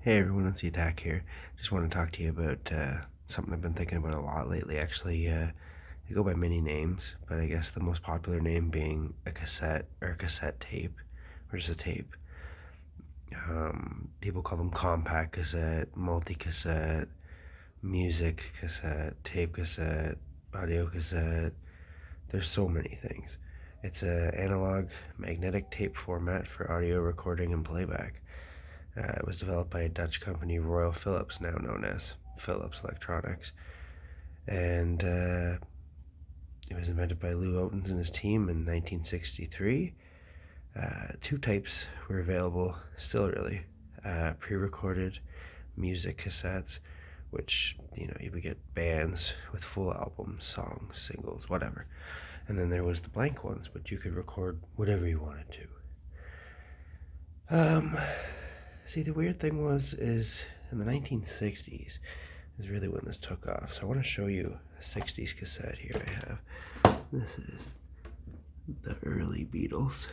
Hey everyone, it's the Attack here. Just want to talk to you about something I've been thinking about a lot lately. Actually, they go by many names, but I guess the most popular name being a cassette or a cassette tape, or just a tape. People call them compact cassette, multi-cassette, music cassette, tape cassette, audio cassette. There's so many things. It's an analog magnetic tape format for audio recording and playback. It was developed by a Dutch company, Royal Philips, now known as Philips Electronics, and it was invented by Lou Oates and his team in 1963. Two types were available, still really, pre-recorded music cassettes, which you would get bands with full albums, songs, singles, whatever, and then there was the blank ones, but you could record whatever you wanted to. See, the weird thing is in the 1960s is really when this took off. So I want to show you a 60s cassette here I have. This is the early Beatles.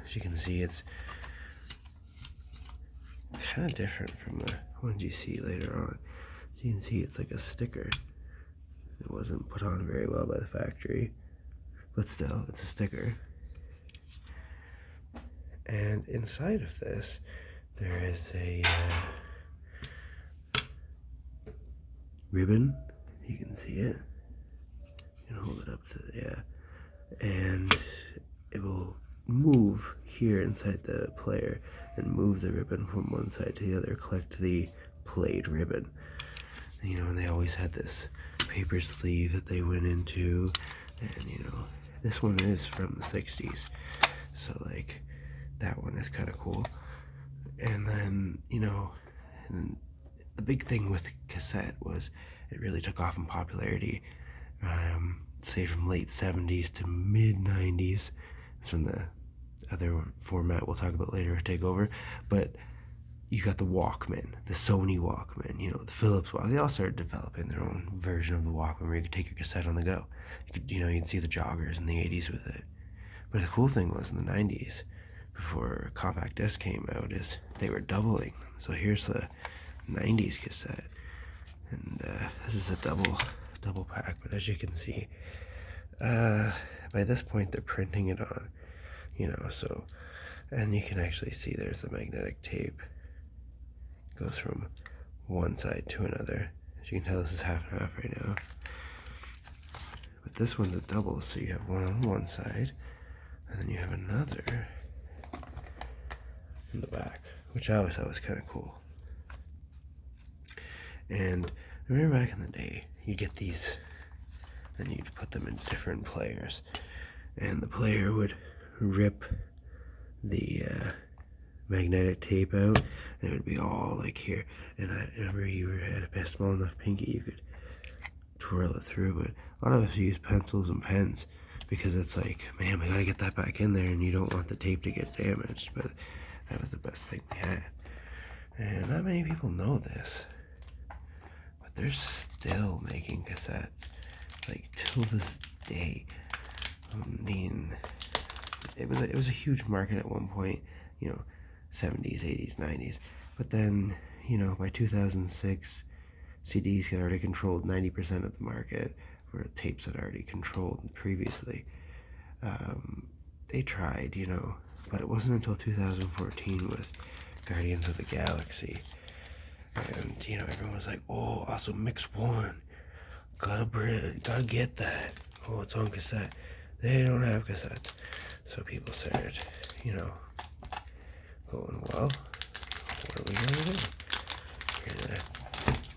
As you can see, it's kind of different from the ones you see later on. So you can see it's like a sticker. It wasn't put on very well by the factory, but still, it's a sticker. And inside of this, there is a ribbon. You can see it. You can hold it up to and it will move here inside the player and move the ribbon from one side to the other, collect the played ribbon. And they always had this paper sleeve that they went into, and this one is from the 60s, so like that one is kind of cool. And then and the big thing with cassette was it really took off in popularity, say from late 70s to mid 90s. That's when the other format we'll talk about later take over. But you got the Walkman, the Sony Walkman, the Philips Walkman. They all started developing their own version of the Walkman where you could take your cassette on the go. You'd see the joggers in the 80s with it. But the cool thing was in the 90s, before compact disc came out, is they were doubling them. So here's the 90s cassette, and this is a double pack. But as you can see, by this point they're printing it on, so, and you can actually see there's the magnetic tape. It goes from one side to another. As you can tell, this is half and half right now. But this one's a double, so you have one on one side, and then you have another in the back, which I always thought was kind of cool. And I remember back in the day, you get these, and you'd put them in different players, and the player would rip the magnetic tape out, and it would be all like here. And I remember you had a small enough pinky you could twirl it through, but a lot of us use pencils and pens because it's like, man, we gotta get that back in there, and you don't want the tape to get damaged. But that was the best thing we had, and not many people know this, but they're still making cassettes, like till this day. I mean, it was a huge market at one point, 70s, 80s, 90s, but then by 2006, CDs had already controlled 90% of the market, where tapes had already controlled previously. They tried, but it wasn't until 2014 with Guardians of the Galaxy, and everyone was like, oh, also Mix One, gotta get that. Oh, it's on cassette. They don't have cassettes, so people started, going, well, what are we gonna do? We're gonna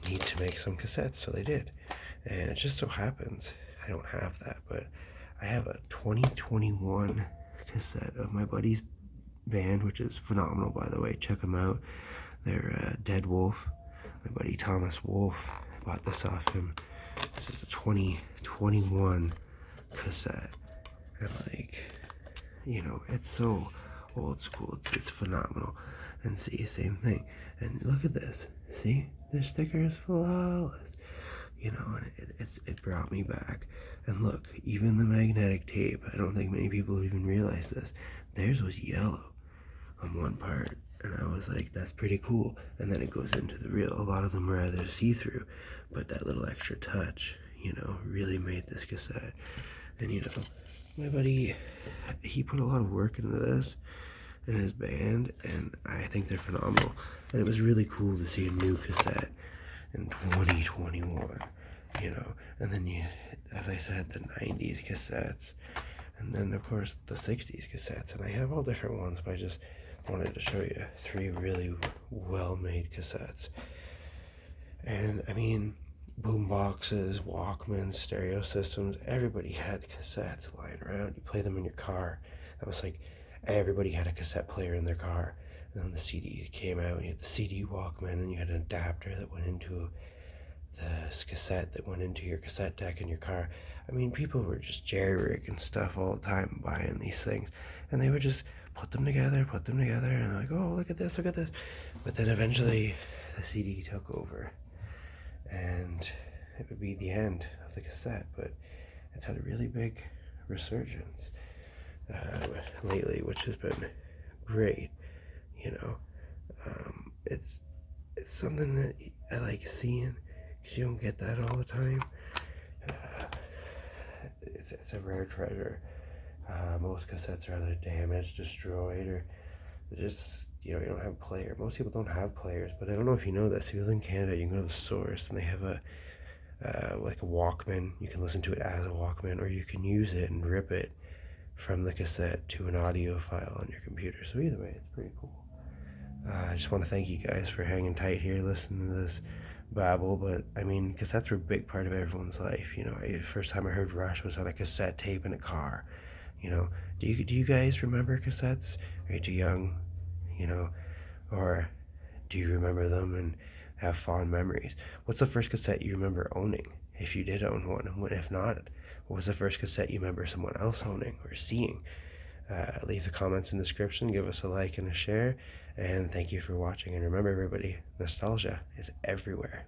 need to make some cassettes, so they did. And it just so happens I don't have that, but I have a 2021 cassette of my buddy's band, which is phenomenal, by the way. Check them out. They're Dead Wolf. My buddy Thomas Wolf, I bought this off him. This is a 2021 cassette, and it's so old school. It's phenomenal. And see, same thing. And look at this. See, their sticker is flawless. And it brought me back. And look, even the magnetic tape, I don't think many people even realize this. Theirs was yellow on one part, And I was like, that's pretty cool. And then it goes into the reel. A lot of them were either see-through, but that little extra touch, really made this cassette. And my buddy, he put a lot of work into this in his band, and I think they're phenomenal. And it was really cool to see a new cassette in 2021, And then as I said, the 90s cassettes, and then of course the 60s cassettes. And I have all different ones, but I just wanted to show you 3 really well-made cassettes. And I mean, boom boxes, Walkmans, stereo systems, everybody had cassettes lying around. You play them in your car. That was like everybody had a cassette player in their car. And then the CD came out, and you had the CD Walkman, and you had an adapter that went into the cassette that went into your cassette deck in your car. I mean, people were just jerry-rigging stuff all the time, buying these things, and they would just put them together, and like, oh, look at this. But then eventually the CD took over, and it would be the end of the cassette. But it's had a really big resurgence lately, which has been great. It's something that I like seeing, because you don't get that all the time. It's a rare treasure. Most cassettes are either damaged, destroyed, or just you don't have a player. Most people don't have players, but I don't know if you know this. If you live in Canada, you can go to the source, and they have a like a Walkman. You can listen to it as a Walkman, or you can use it and rip it from the cassette to an audio file on your computer. So either way, it's pretty cool. I just want to thank you guys for hanging tight here, listening to this babble. But I mean, cassettes were a big part of everyone's life. First time I heard Rush was on a cassette tape in a car. Do you guys remember cassettes? Are you too young? Or do you remember them and have fond memories? What's the first cassette you remember owning, if you did own one? And if not, what was the first cassette you remember someone else owning or seeing? Leave the comments in the description, give us a like and a share, and thank you for watching. And remember, everybody, nostalgia is everywhere.